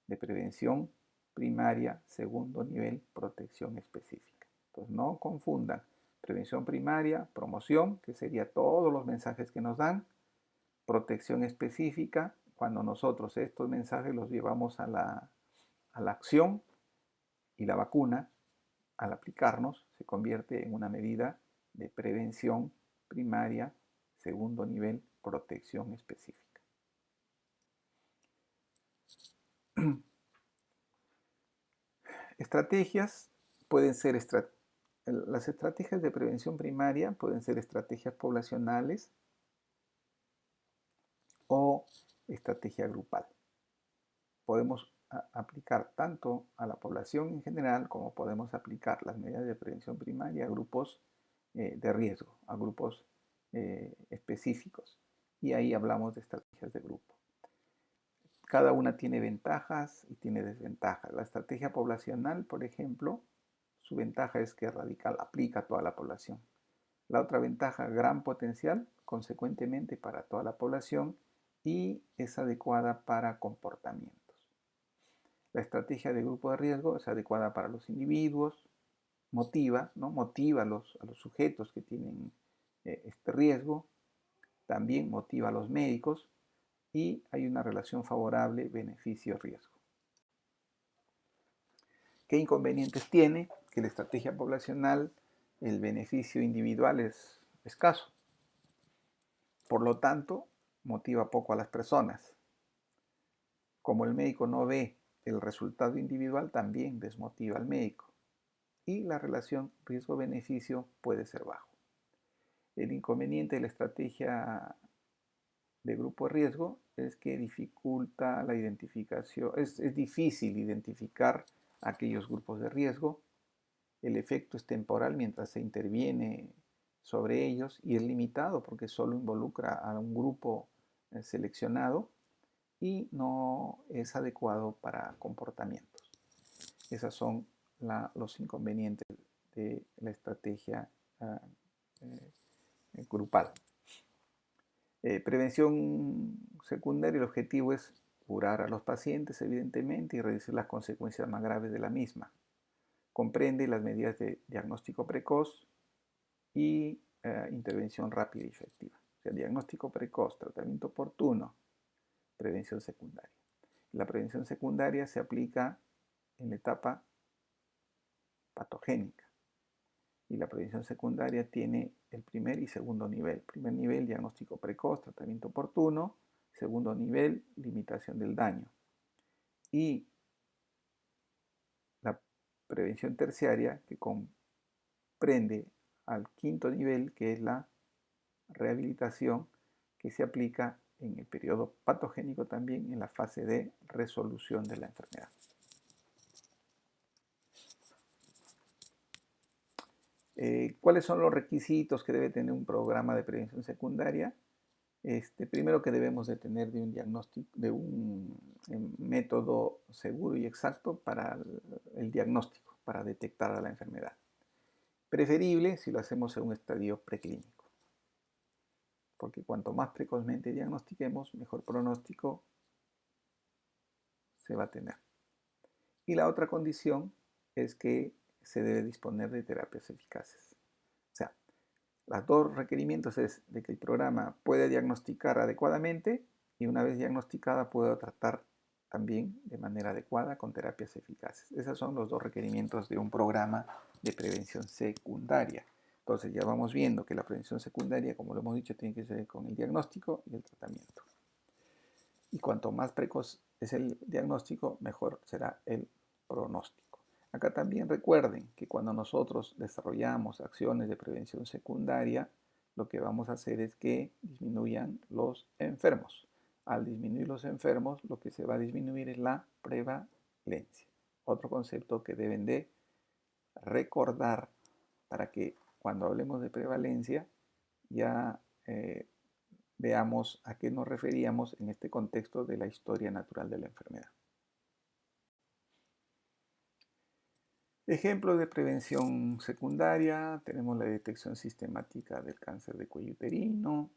de prevención primaria, segundo nivel, protección específica. Entonces no confundan prevención primaria, promoción, que sería todos los mensajes que nos dan, protección específica, cuando nosotros estos mensajes los llevamos a la acción, y la vacuna, al aplicarnos, se convierte en una medida de prevención primaria, segundo nivel, protección específica. Estrategias pueden ser las estrategias de prevención primaria pueden ser estrategias poblacionales o estrategia grupal. Podemos aplicar tanto a la población en general como podemos aplicar las medidas de prevención primaria a grupos de riesgo, a grupos específicos. Y ahí hablamos de estrategias de grupo. Cada una tiene ventajas y tiene desventajas. La estrategia poblacional, por ejemplo, su ventaja es que radical aplica a toda la población. La otra ventaja, gran potencial, consecuentemente para toda la población, y es adecuada para comportamientos. La estrategia de grupo de riesgo es adecuada para los individuos, motiva a los sujetos que tienen este riesgo, también motiva a los médicos y hay una relación favorable beneficio-riesgo. ¿Qué inconvenientes tiene? Que la estrategia poblacional, el beneficio individual es escaso. Por lo tanto, motiva poco a las personas. Como el médico no ve el resultado individual, también desmotiva al médico. Y la relación riesgo-beneficio puede ser bajo. El inconveniente de la estrategia de grupo de riesgo es que dificulta la identificación, es difícil identificar aquellos grupos de riesgo, el efecto es temporal mientras se interviene sobre ellos y es limitado porque solo involucra a un grupo seleccionado y no es adecuado para comportamientos. Esos son los inconvenientes de la estrategia grupal. Prevención secundaria, el objetivo es curar a los pacientes, evidentemente, y reducir las consecuencias más graves de la misma. Comprende las medidas de diagnóstico precoz y intervención rápida y efectiva. O sea, diagnóstico precoz, tratamiento oportuno, prevención secundaria. La prevención secundaria se aplica en la etapa patogénica. Y la prevención secundaria tiene el primer y segundo nivel. Primer nivel, diagnóstico precoz, tratamiento oportuno. Segundo nivel, limitación del daño. Y la prevención terciaria, que comprende al quinto nivel, que es la rehabilitación, que se aplica en el periodo patogénico también en la fase de resolución de la enfermedad. ¿Cuáles son los requisitos que debe tener un programa de prevención secundaria? Primero que debemos de tener de un diagnóstico, de un método seguro y exacto para el diagnóstico, para detectar a la enfermedad. Preferible si lo hacemos en un estadio preclínico, porque cuanto más precozmente diagnostiquemos, mejor pronóstico se va a tener. Y la otra condición es que se debe disponer de terapias eficaces. O sea, los dos requerimientos es de que el programa pueda diagnosticar adecuadamente y una vez diagnosticada pueda tratar también de manera adecuada con terapias eficaces. Esos son los dos requerimientos de un programa de prevención secundaria. Entonces ya vamos viendo que la prevención secundaria, como lo hemos dicho, tiene que ser con el diagnóstico y el tratamiento. Y cuanto más precoz es el diagnóstico, mejor será el pronóstico. Acá también recuerden que cuando nosotros desarrollamos acciones de prevención secundaria, lo que vamos a hacer es que disminuyan los enfermos. Al disminuir los enfermos, lo que se va a disminuir es la prevalencia. Otro concepto que deben de recordar para que cuando hablemos de prevalencia ya veamos a qué nos referíamos en este contexto de la historia natural de la enfermedad. Ejemplos de prevención secundaria, tenemos la detección sistemática del cáncer de cuello uterino,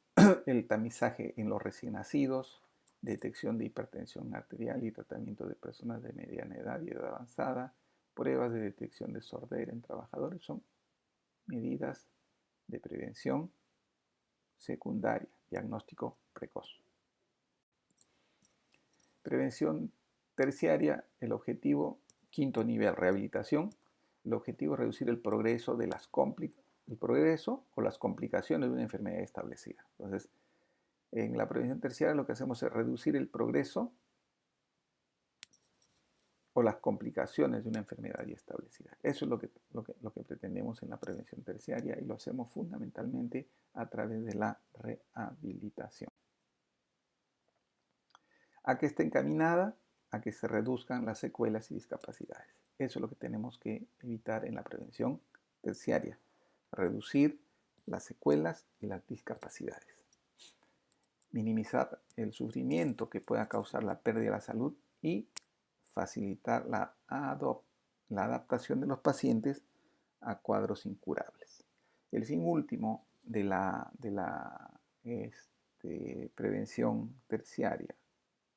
el tamizaje en los recién nacidos, detección de hipertensión arterial y tratamiento de personas de mediana edad y edad avanzada, pruebas de detección de sordera en trabajadores, son medidas de prevención secundaria, diagnóstico precoz. Prevención terciaria, el objetivo, quinto nivel, rehabilitación. El objetivo es reducir el progreso o las complicaciones de una enfermedad establecida. Entonces, en la prevención terciaria lo que hacemos es reducir el progreso o las complicaciones de una enfermedad ya establecida. Eso es lo que pretendemos en la prevención terciaria y lo hacemos fundamentalmente a través de la rehabilitación. ¿A qué está encaminada? A que se reduzcan las secuelas y discapacidades. Eso es lo que tenemos que evitar en la prevención terciaria, reducir las secuelas y las discapacidades, minimizar el sufrimiento que pueda causar la pérdida de la salud y facilitar la adaptación de los pacientes a cuadros incurables. El fin último de la prevención terciaria,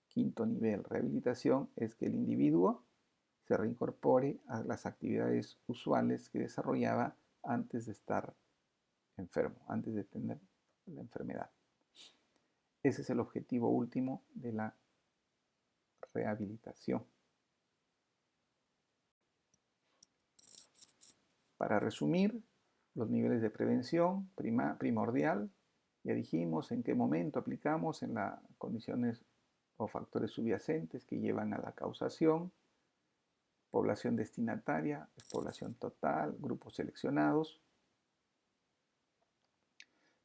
quinto nivel, rehabilitación, es que el individuo se reincorpore a las actividades usuales que desarrollaba antes de estar enfermo, antes de tener la enfermedad. Ese es el objetivo último de la rehabilitación. Para resumir, los niveles de prevención primordial, ya dijimos en qué momento aplicamos en las condiciones o factores subyacentes que llevan a la causación, población destinataria, población total, grupos seleccionados.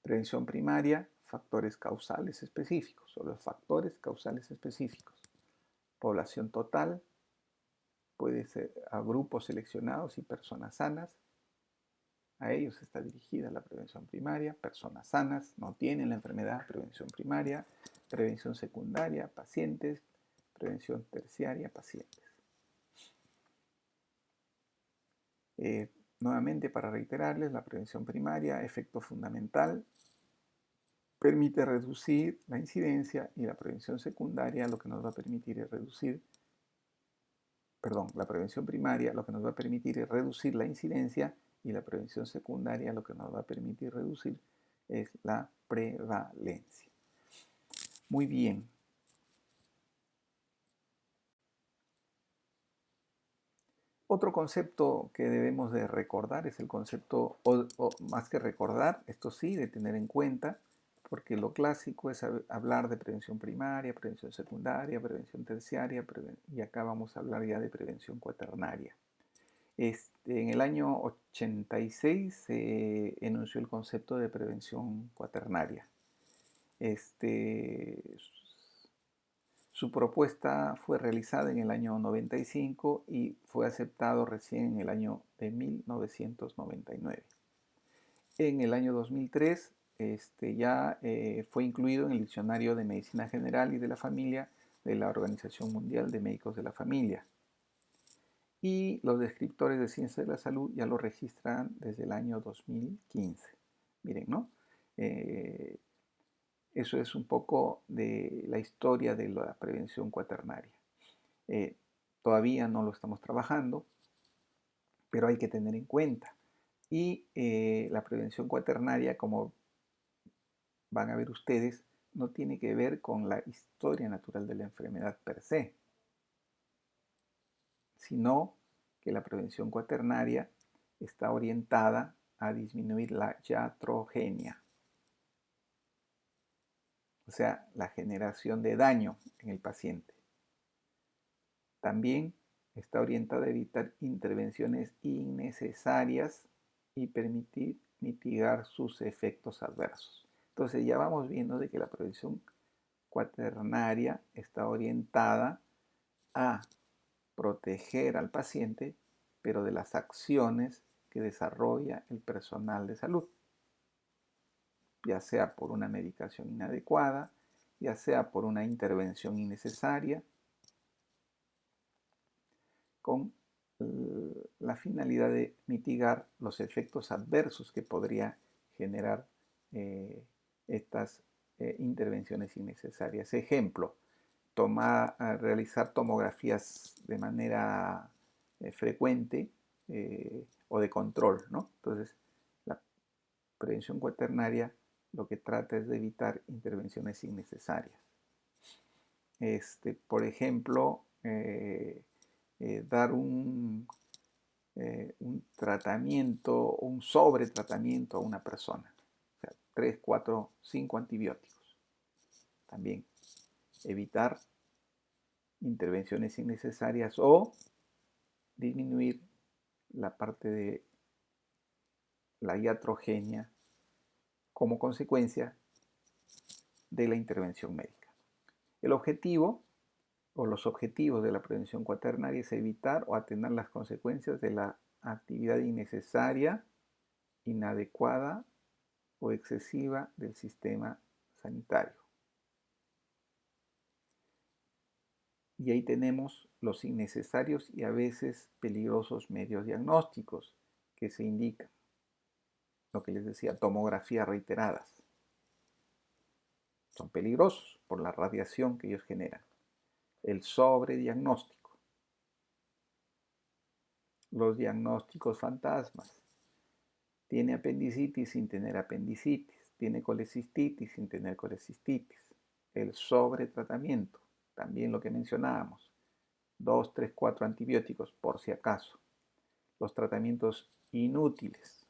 Prevención primaria, factores causales específicos, o los factores causales específicos. Población total, puede ser a grupos seleccionados y personas sanas. A ellos está dirigida la prevención primaria. Personas sanas, no tienen la enfermedad, prevención primaria. Prevención secundaria, pacientes. Prevención terciaria, pacientes. Nuevamente, para reiterarles, la prevención primaria, efecto fundamental, permite reducir la incidencia, y la prevención secundaria lo que nos va a permitir es la prevención primaria lo que nos va a permitir es reducir la incidencia, y la prevención secundaria lo que nos va a permitir reducir es la prevalencia. Muy bien. Otro concepto que debemos de recordar es el concepto, o más que recordar, esto sí, de tener en cuenta, porque lo clásico es hablar de prevención primaria, prevención secundaria, prevención terciaria, y acá vamos a hablar ya de prevención cuaternaria. En el año 86 se enunció el concepto de prevención cuaternaria. Su propuesta fue realizada en el año 95 y fue aceptado recién en el año de 1999. En el año 2003 ya fue incluido en el Diccionario de Medicina General y de la Familia de la Organización Mundial de Médicos de la Familia. Y los descriptores de ciencia de la salud ya lo registran desde el año 2015. Miren, ¿no? Eso es un poco de la historia de la prevención cuaternaria. Todavía no lo estamos trabajando, pero hay que tener en cuenta. Y la prevención cuaternaria, como van a ver ustedes, no tiene que ver con la historia natural de la enfermedad per se, sino que la prevención cuaternaria está orientada a disminuir la iatrogenia, o sea, la generación de daño en el paciente. También está orientada a evitar intervenciones innecesarias y permitir mitigar sus efectos adversos. Entonces ya vamos viendo de que la prevención cuaternaria está orientada a proteger al paciente, pero de las acciones que desarrolla el personal de salud. ya sea por una medicación inadecuada, ya sea por una intervención innecesaria, con la finalidad de mitigar los efectos adversos que podría generar estas intervenciones innecesarias. Ejemplo, realizar tomografías de manera frecuente o de control, ¿no? Entonces, la prevención cuaternaria lo que trata es de evitar intervenciones innecesarias. Por ejemplo, dar un tratamiento, un sobretratamiento a una persona. O sea, 3, 4, 5 antibióticos. También evitar intervenciones innecesarias o disminuir la parte de la iatrogenia como consecuencia de la intervención médica. El objetivo o los objetivos de la prevención cuaternaria es evitar o atenuar las consecuencias de la actividad innecesaria, inadecuada o excesiva del sistema sanitario. Y ahí tenemos los innecesarios y a veces peligrosos medios diagnósticos que se indican. Lo que les decía, tomografías reiteradas. Son peligrosos por la radiación que ellos generan. El sobrediagnóstico. Los diagnósticos fantasmas. Tiene apendicitis sin tener apendicitis. Tiene colecistitis sin tener colecistitis. El sobretratamiento. También lo que mencionábamos. 2, 3, 4 antibióticos por si acaso. Los tratamientos inútiles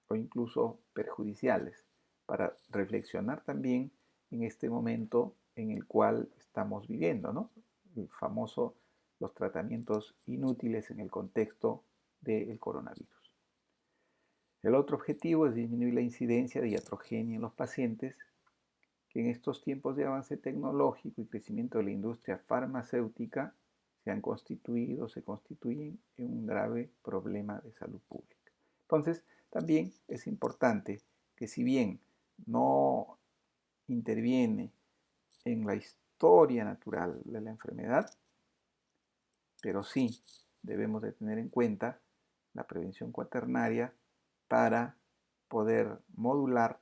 o incluso perjudiciales, para reflexionar también en este momento en el cual estamos viviendo, ¿no? El famoso, los tratamientos inútiles en el contexto del coronavirus. El otro objetivo es disminuir la incidencia de iatrogenia en los pacientes, que en estos tiempos de avance tecnológico y crecimiento de la industria farmacéutica se constituyen en un grave problema de salud pública. Entonces, también es importante que si bien no interviene en la historia natural de la enfermedad, pero sí debemos de tener en cuenta la prevención cuaternaria para poder modular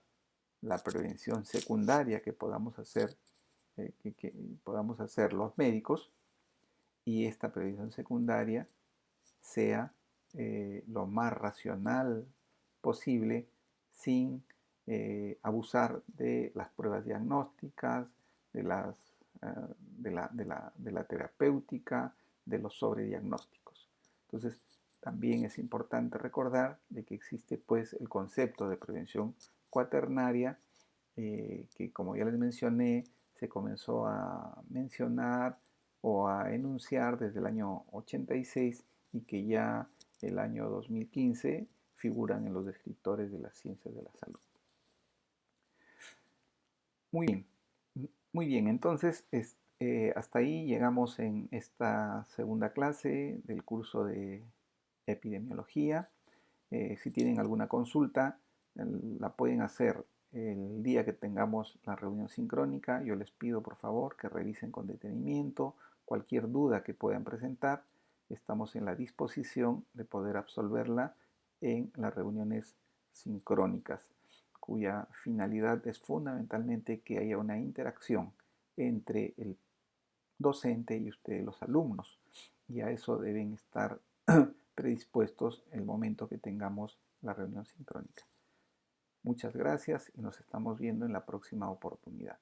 la prevención secundaria que podamos hacer, que podamos hacer los médicos, y esta prevención secundaria sea lo más racional posible sin abusar de las pruebas diagnósticas, de, las, de la terapéutica, de los sobrediagnósticos. Entonces, también es importante recordar de que existe pues el concepto de prevención cuaternaria que, como ya les mencioné, se comenzó a mencionar o a enunciar desde el año 86 y que ya el año 2015 figuran en los descriptores de las ciencias de la salud. Muy bien, muy bien. Entonces hasta ahí llegamos en esta segunda clase del curso de epidemiología. Si tienen alguna consulta, la pueden hacer el día que tengamos la reunión sincrónica. Yo les pido por favor que revisen con detenimiento cualquier duda que puedan presentar. Estamos en la disposición de poder absolverla en las reuniones sincrónicas, cuya finalidad es fundamentalmente que haya una interacción entre el docente y ustedes los alumnos. Y a eso deben estar predispuestos el momento que tengamos la reunión sincrónica. Muchas gracias y nos estamos viendo en la próxima oportunidad.